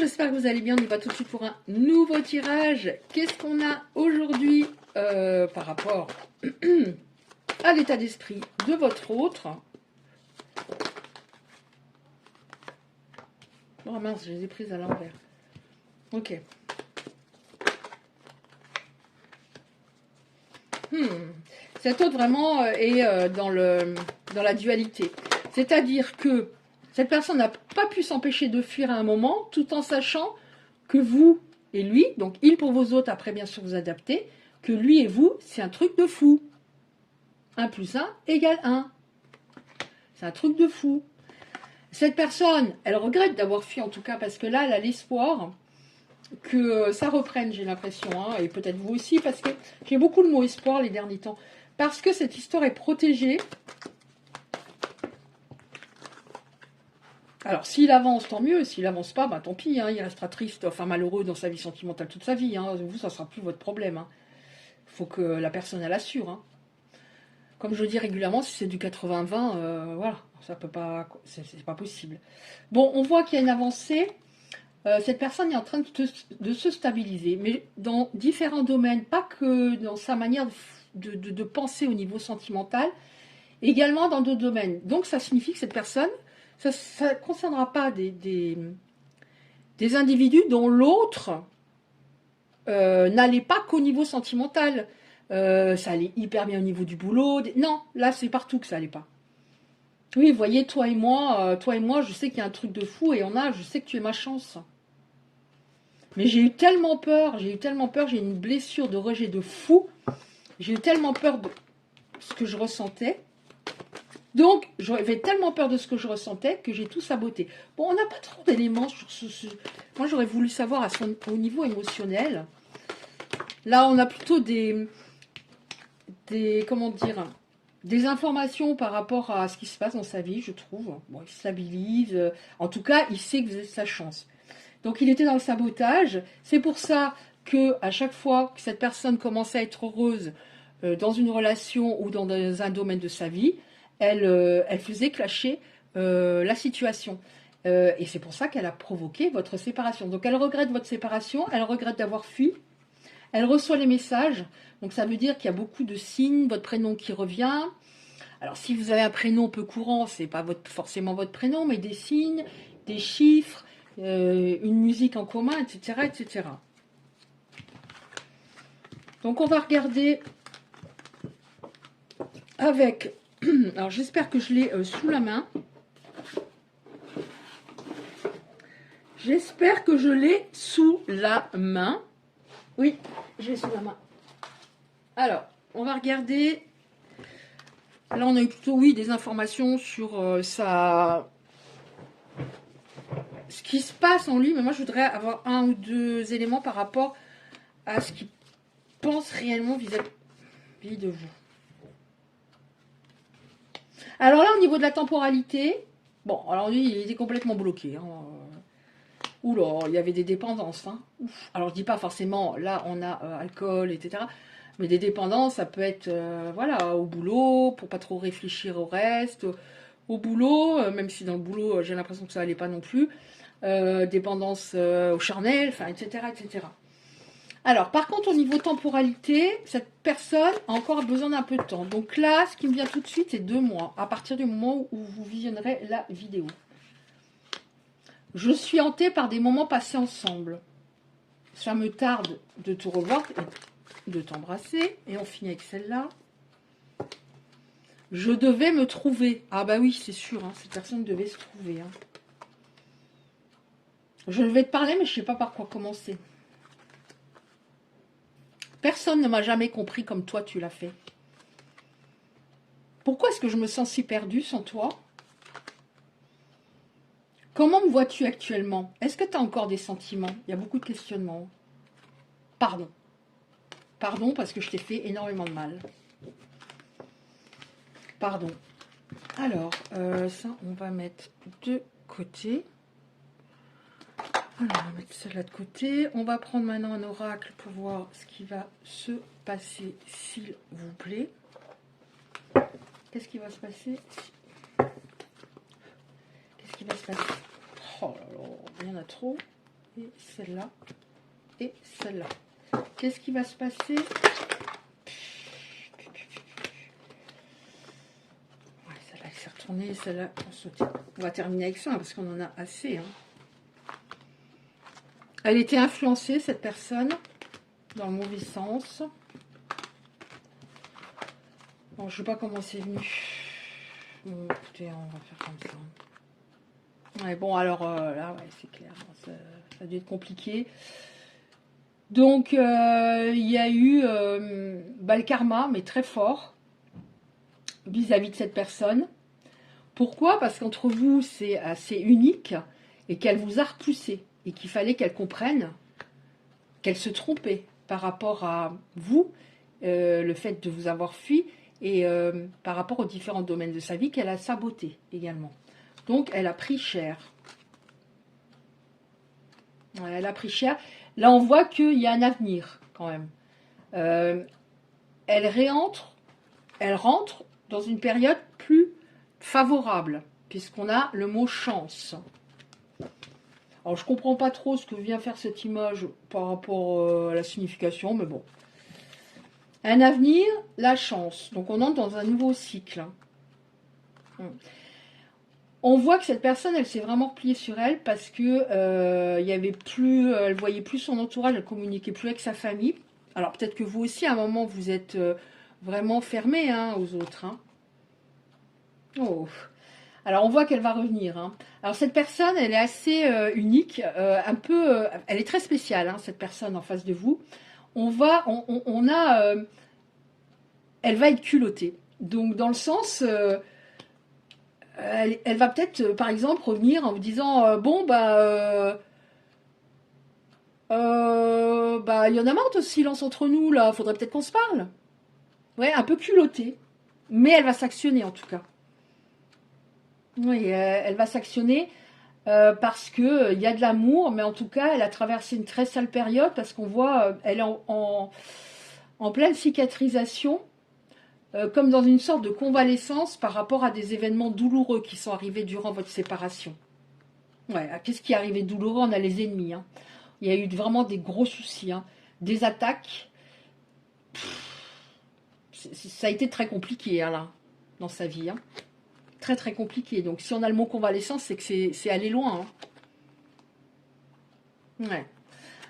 j'espère que vous allez bien. On y va tout de suite pour un nouveau tirage. Qu'est-ce qu'on a aujourd'hui par rapport à l'état d'esprit de votre autre? Oh mince, je les ai prises à l'envers. Ok. Cet autre vraiment est dans la dualité. C'est-à-dire que cette personne n'a pas pu s'empêcher de fuir à un moment, tout en sachant que vous et lui, donc il pour vos autres, après bien sûr vous adaptez, que lui et vous, c'est un truc de fou. 1 plus 1 égale 1. C'est un truc de fou. Cette personne, elle regrette d'avoir fui en tout cas, parce que là, elle a l'espoir que ça reprenne, j'ai l'impression, hein, et peut-être vous aussi, parce que j'ai beaucoup le mot espoir les derniers temps, parce que cette histoire est protégée. Alors, s'il avance, tant mieux. S'il avance pas, bah, tant pis. Hein, il restera triste, enfin malheureux dans sa vie sentimentale toute sa vie. Hein. Vous, ça sera plus votre problème. Hein. Faut que la personne, elle assure. Hein. Comme je le dis régulièrement, si c'est du 80-20, voilà, ça peut pas, c'est pas possible. Bon, on voit qu'il y a une avancée. Cette personne est en train de se stabiliser, mais dans différents domaines, pas que dans sa manière de penser au niveau sentimental, également dans d'autres domaines. Donc, ça signifie que cette personne, ça ne concernera pas des individus dont l'autre n'allait pas qu'au niveau sentimental. Ça allait hyper bien au niveau du boulot. Non, là, c'est partout que ça allait pas. Oui, vous voyez, toi et moi, je sais qu'il y a un truc de fou, et je sais que tu es ma chance. Mais j'ai eu tellement peur, j'ai une blessure de rejet de fou. J'ai eu tellement peur de ce que je ressentais. Donc, j'avais tellement peur de ce que je ressentais que j'ai tout saboté. Bon, on n'a pas trop d'éléments sur ce... Moi, j'aurais voulu savoir au niveau émotionnel. Là, on a plutôt comment dire, des informations par rapport à ce qui se passe dans sa vie, je trouve. Bon, il se stabilise. En tout cas, il sait que vous êtes sa chance. Donc, il était dans le sabotage. C'est pour ça que à chaque fois que cette personne commençait à être heureuse dans une relation ou dans un domaine de sa vie, elle faisait clasher la situation. Et c'est pour ça qu'elle a provoqué votre séparation. Donc, elle regrette votre séparation, elle regrette d'avoir fui. Elle reçoit les messages, donc ça veut dire qu'il y a beaucoup de signes, votre prénom qui revient. Alors si vous avez un prénom peu courant, c'est pas forcément votre prénom, mais des signes, des chiffres, une musique en commun, etc., etc. Donc on va regarder avec... Alors j'espère que je l'ai sous la main. J'espère que je l'ai sous la main. Oui, j'ai sous la main. Alors, on va regarder. Là, on a eu plutôt, oui, des informations sur ce qui se passe en lui. Mais moi, je voudrais avoir 1 ou 2 éléments par rapport à ce qu'il pense réellement vis-à-vis de vous. Alors là, au niveau de la temporalité, bon, alors lui, il était complètement bloqué. Hein. Oula, il y avait des dépendances. Hein. Ouf. Alors, je dis pas forcément, là, on a alcool, etc. Mais des dépendances, ça peut être, voilà, au boulot, pour pas trop réfléchir au reste. Au boulot, même si dans le boulot, j'ai l'impression que ça allait pas non plus. Dépendance au charnel, enfin, etc., etc. Alors, par contre, au niveau temporalité, cette personne a encore besoin d'un peu de temps. Donc là, ce qui me vient tout de suite, c'est 2 mois, à partir du moment où vous visionnerez la vidéo. Je suis hantée par des moments passés ensemble. Ça me tarde de te revoir et de t'embrasser. Et on finit avec celle-là. Je devais me trouver. Ah bah oui, c'est sûr, hein, cette personne devait se trouver. Hein. Je vais te parler, mais je ne sais pas par quoi commencer. Personne ne m'a jamais compris comme toi tu l'as fait. Pourquoi est-ce que je me sens si perdue sans toi? Comment me vois-tu actuellement? Est-ce que tu as encore des sentiments? Il y a beaucoup de questionnements. Pardon. Pardon parce que je t'ai fait énormément de mal. Pardon. Alors, ça, on va mettre de côté. Alors, on va mettre celle-là de côté. On va prendre maintenant un oracle pour voir ce qui va se passer, s'il vous plaît. Qu'est-ce qui va se passer? Qu'est-ce qui va se passer? Oh là là, il y en a trop. et celle-là, et celle-là. Qu'est-ce qui va se passer? Ouais, celle-là, elle s'est retournée, celle-là, on saute. On va terminer avec ça, parce qu'on en a assez. Hein. Elle était influencée, cette personne, dans le mauvais sens. Bon, je ne sais pas comment c'est venu. Bon, écoutez, on va faire comme ça. Ouais, bon, alors là, ouais, c'est clair. Ça a dû être compliqué. Donc, il y a eu le karma, mais très fort, vis-à-vis de cette personne. Pourquoi? Parce qu'entre vous, c'est assez unique et qu'elle vous a repoussé. Et qu'il fallait qu'elle comprenne qu'elle se trompait par rapport à vous, le fait de vous avoir fui, et par rapport aux différents domaines de sa vie qu'elle a saboté également. Donc, elle a pris cher. Ouais, elle a pris cher. Là, on voit qu'il y a un avenir, quand même. Elle rentre dans une période plus favorable, puisqu'on a le mot chance. Alors, je ne comprends pas trop ce que vient faire cette image par rapport à la signification, mais bon. Un avenir, la chance. Donc, on entre dans un nouveau cycle. On voit que cette personne, elle s'est vraiment repliée sur elle parce que il y avait plus, elle voyait plus son entourage, elle communiquait plus avec sa famille. Alors, peut-être que vous aussi, à un moment, vous êtes vraiment fermé hein, aux autres. Hein. Oh. Alors, on voit qu'elle va revenir. Hein. Alors, cette personne, elle est assez unique, un peu... elle est très spéciale, hein, cette personne en face de vous. On a... elle va être culottée. Donc, dans le sens... elle va peut-être, par exemple, revenir en vous disant bon, il y en a marre de ce silence entre nous, là. Faudrait peut-être qu'on se parle. Ouais, un peu culottée. Mais elle va s'actionner, en tout cas. Oui, elle va s'actionner parce que il y a de l'amour, mais en tout cas, elle a traversé une très sale période parce qu'on voit, elle est en pleine cicatrisation, comme dans une sorte de convalescence par rapport à des événements douloureux qui sont arrivés durant votre séparation. Ouais, qu'est-ce qui est arrivé douloureux? On a les ennemis. Hein. Il y a eu vraiment des gros soucis, hein. Des attaques. Ça a été très compliqué hein, là, dans sa vie. Hein. Très très compliqué. Donc si on a le mot convalescence, c'est que c'est aller loin. Hein. Ouais.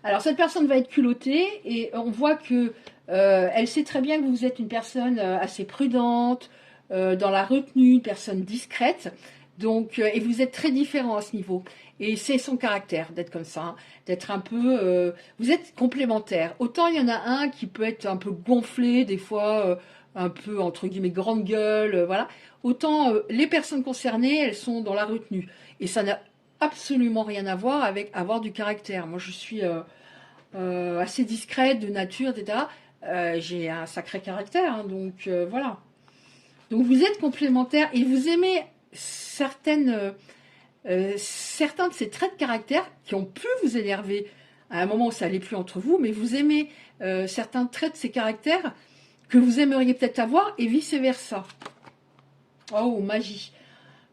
Alors cette personne va être culottée et on voit que elle sait très bien que vous êtes une personne assez prudente, dans la retenue, une personne discrète. Donc, et vous êtes très différent à ce niveau. Et c'est son caractère d'être comme ça, hein, d'être un peu... vous êtes complémentaires. Autant il y en a un qui peut être un peu gonflé, des fois un peu, entre guillemets, grande gueule, voilà. Autant les personnes concernées, elles sont dans la retenue. Et ça n'a absolument rien à voir avec avoir du caractère. Moi, je suis assez discrète de nature, etc. J'ai un sacré caractère, hein, donc voilà. Donc vous êtes complémentaires et vous aimez certains de ces traits de caractère qui ont pu vous énerver à un moment où ça n'allait plus entre vous, mais vous aimez certains traits de ces caractères que vous aimeriez peut-être avoir et vice-versa. Oh, magie.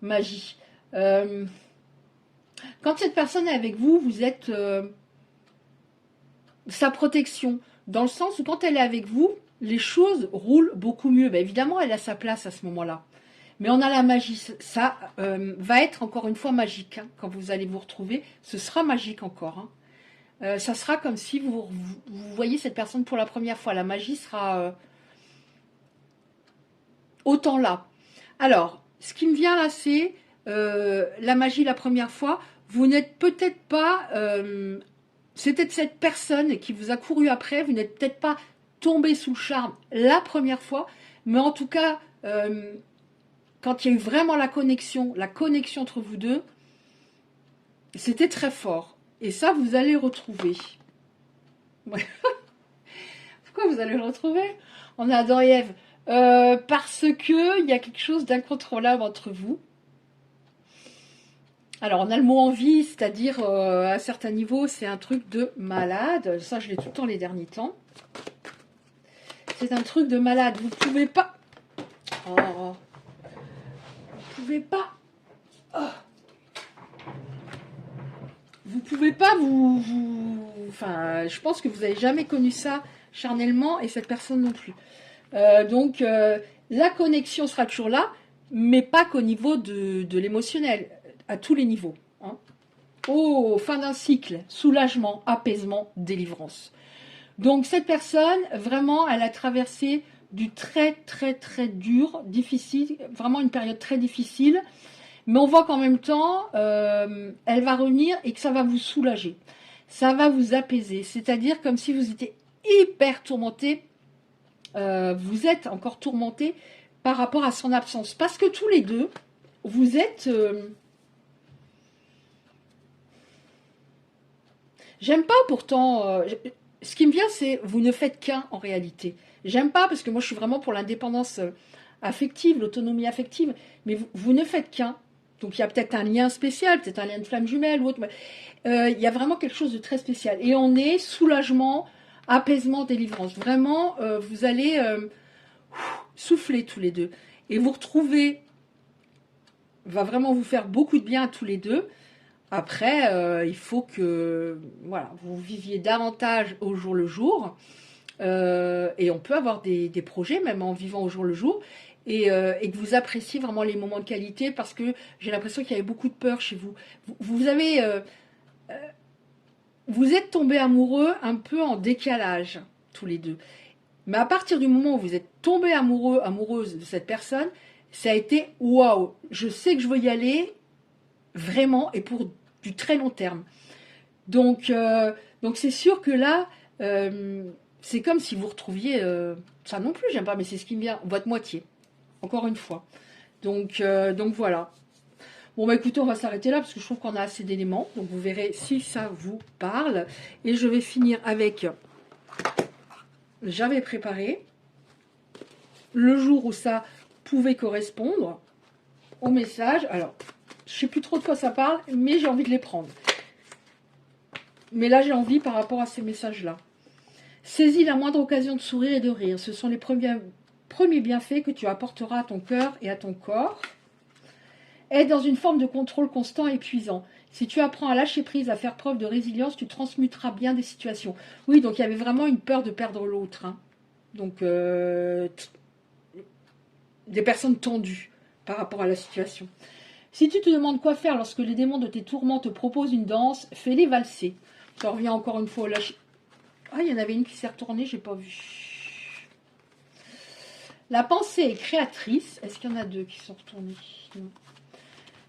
Magie. Quand cette personne est avec vous, vous êtes sa protection, dans le sens où quand elle est avec vous, les choses roulent beaucoup mieux. Ben, évidemment, elle a sa place à ce moment-là. Mais on a la magie. Ça va être encore une fois magique. Hein, quand vous allez vous retrouver, ce sera magique encore. Hein. Ça sera comme si vous voyez cette personne pour la première fois. La magie sera autant là. Alors, ce qui me vient là, c'est la magie la première fois. Vous n'êtes peut-être pas... c'était cette personne qui vous a couru après. Vous n'êtes peut-être pas tombé sous le charme la première fois. Mais en tout cas... quand il y a eu vraiment la connexion entre vous deux, c'était très fort. Et ça, vous allez retrouver. Ouais. Pourquoi vous allez le retrouver? On a Adoriev. Parce que il y a quelque chose d'incontrôlable entre vous. Alors, on a le mot envie, c'est-à-dire, à un certain niveau, c'est un truc de malade. Ça, je l'ai tout le temps les derniers temps. C'est un truc de malade. Vous ne pouvez pas... Oh. Vous vous pouvez pas enfin, je pense que vous n'avez jamais connu ça charnellement et cette personne non plus. Donc, la connexion sera toujours là, mais pas qu'au niveau de l'émotionnel, à tous les niveaux. Hein. Oh, fin d'un cycle, soulagement, apaisement, délivrance. Donc, cette personne, vraiment, elle a traversé du très, très, très dur, difficile, vraiment une période très difficile. Mais on voit qu'en même temps, elle va revenir et que ça va vous soulager. Ça va vous apaiser. C'est-à-dire comme si vous étiez hyper tourmenté. Vous êtes encore tourmenté par rapport à son absence. Parce que tous les deux, vous êtes... J'aime pas pourtant... ce qui me vient, c'est vous ne faites qu'un en réalité. J'aime pas parce que moi je suis vraiment pour l'indépendance affective, l'autonomie affective. Mais vous ne faites qu'un. Donc il y a peut-être un lien spécial, peut-être un lien de flamme jumelle ou autre. Il y a vraiment quelque chose de très spécial. Et on est soulagement, apaisement, délivrance. Vraiment, vous allez souffler tous les deux. Et vous retrouver, va vraiment vous faire beaucoup de bien à tous les deux. Après, il faut que voilà, vous viviez davantage au jour le jour. Et on peut avoir des projets, même en vivant au jour le jour. Et que vous appréciez vraiment les moments de qualité parce que j'ai l'impression qu'il y avait beaucoup de peur chez vous. Vous êtes tombés amoureux un peu en décalage, tous les deux. Mais à partir du moment où vous êtes tombés amoureux, amoureuse de cette personne, ça a été waouh, je sais que je veux y aller vraiment et pour du très long terme. Donc c'est sûr que là, c'est comme si vous retrouviez, ça non plus, j'aime pas, mais c'est ce qui me vient, votre moitié. Encore une fois. Donc voilà. Bon, bah écoutez, on va s'arrêter là parce que je trouve qu'on a assez d'éléments. Donc vous verrez si ça vous parle. Et je vais finir avec... J'avais préparé le jour où ça pouvait correspondre au message. Alors, je sais plus trop de quoi ça parle, mais j'ai envie de les prendre. Mais là, j'ai envie par rapport à ces messages-là. Saisis la moindre occasion de sourire et de rire. Ce sont les premiers bienfaits que tu apporteras à ton cœur et à ton corps. Être dans une forme de contrôle constant et épuisant. Si tu apprends à lâcher prise, à faire preuve de résilience, tu transmuteras bien des situations. Oui, donc il y avait vraiment une peur de perdre l'autre. Hein. Donc, des personnes tendues par rapport à la situation. Si tu te demandes quoi faire lorsque les démons de tes tourments te proposent une danse, fais-les valser. Ça revient encore une fois au lâcher. Ah, il y en avait une qui s'est retournée, j'ai pas vu. La pensée est créatrice. Est-ce qu'il y en a deux qui sont retournés? Non.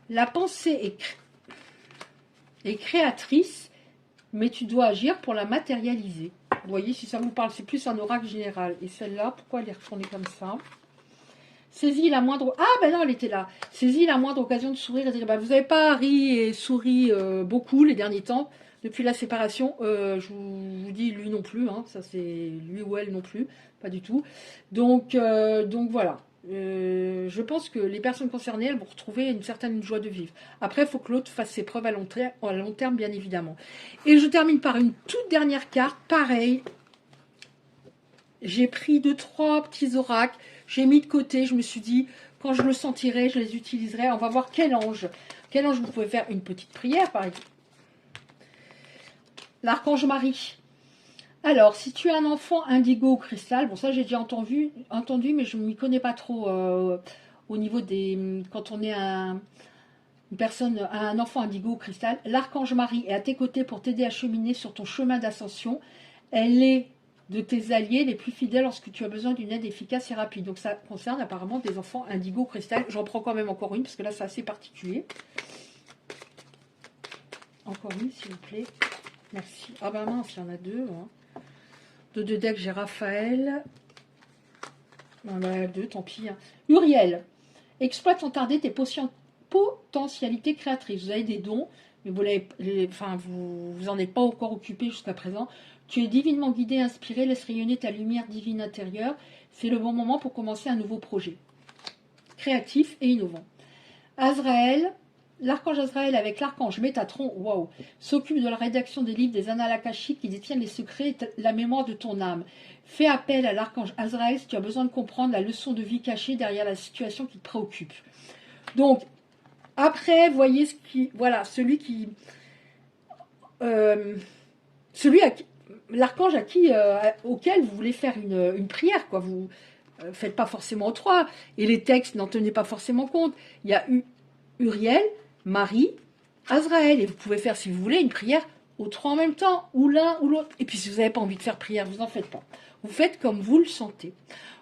La pensée est créatrice, mais tu dois agir pour la matérialiser. Vous voyez, si ça vous parle, c'est plus un oracle général. Et celle-là, pourquoi elle est retournée comme ça? Saisis la moindre... Ah, ben non, elle était là. Saisis la moindre occasion de sourire et dire, ben, vous n'avez pas ri et souri beaucoup les derniers temps. Depuis la séparation, je vous dis, lui non plus. Hein, ça, c'est lui ou elle non plus. Pas du tout. Donc voilà. Je pense que les personnes concernées, elles vont retrouver une certaine joie de vivre. Après, il faut que l'autre fasse ses preuves à long terme, bien évidemment. Et je termine par une toute dernière carte. Pareil, j'ai pris 2-3 petits oracles, j'ai mis de côté, je me suis dit, quand je le sentirai, je les utiliserai. On va voir quel ange vous pouvez faire une petite prière, par exemple. L'archange Marie. Alors, si tu as un enfant indigo ou cristal, bon ça j'ai déjà entendu, mais je ne m'y connais pas trop au niveau des... Quand on est une personne, un enfant indigo ou cristal, l'archange Marie est à tes côtés pour t'aider à cheminer sur ton chemin d'ascension. Elle est de tes alliés les plus fidèles lorsque tu as besoin d'une aide efficace et rapide. Donc ça concerne apparemment des enfants indigo ou cristal. J'en prends quand même encore une parce que là c'est assez particulier. Encore une s'il vous plaît. Merci. Ah ben mince, il y en a deux. Hein. De deux decks, j'ai Raphaël. Ben, ben, deux, tant pis. Hein. Uriel. Exploite sans tarder tes potentialités créatrices. Vous avez des dons, mais vous en êtes pas encore occupé jusqu'à présent. Tu es divinement guidé, inspiré, laisse rayonner ta lumière divine intérieure. C'est le bon moment pour commencer un nouveau projet. Créatif et innovant. Azraël, l'archange Azraël avec l'archange Métatron, waouh, s'occupe de la rédaction des livres des annales akashiques qui détiennent les secrets et la mémoire de ton âme. Fais appel à l'archange Azraël si tu as besoin de comprendre la leçon de vie cachée derrière la situation qui te préoccupe. Donc, après, voyez celui qui... celui l'archange auquel vous voulez faire une prière, quoi. Vous faites pas forcément 3, et les textes n'en tenaient pas forcément compte. Il y a Uriel, Marie, Azraël, et vous pouvez faire, si vous voulez, une prière aux 3 en même temps, ou l'un ou l'autre. Et puis si vous n'avez pas envie de faire prière, vous n'en faites pas. Vous faites comme vous le sentez.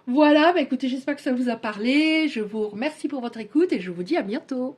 Voilà, bah écoutez, j'espère que ça vous a parlé. Je vous remercie pour votre écoute et je vous dis à bientôt.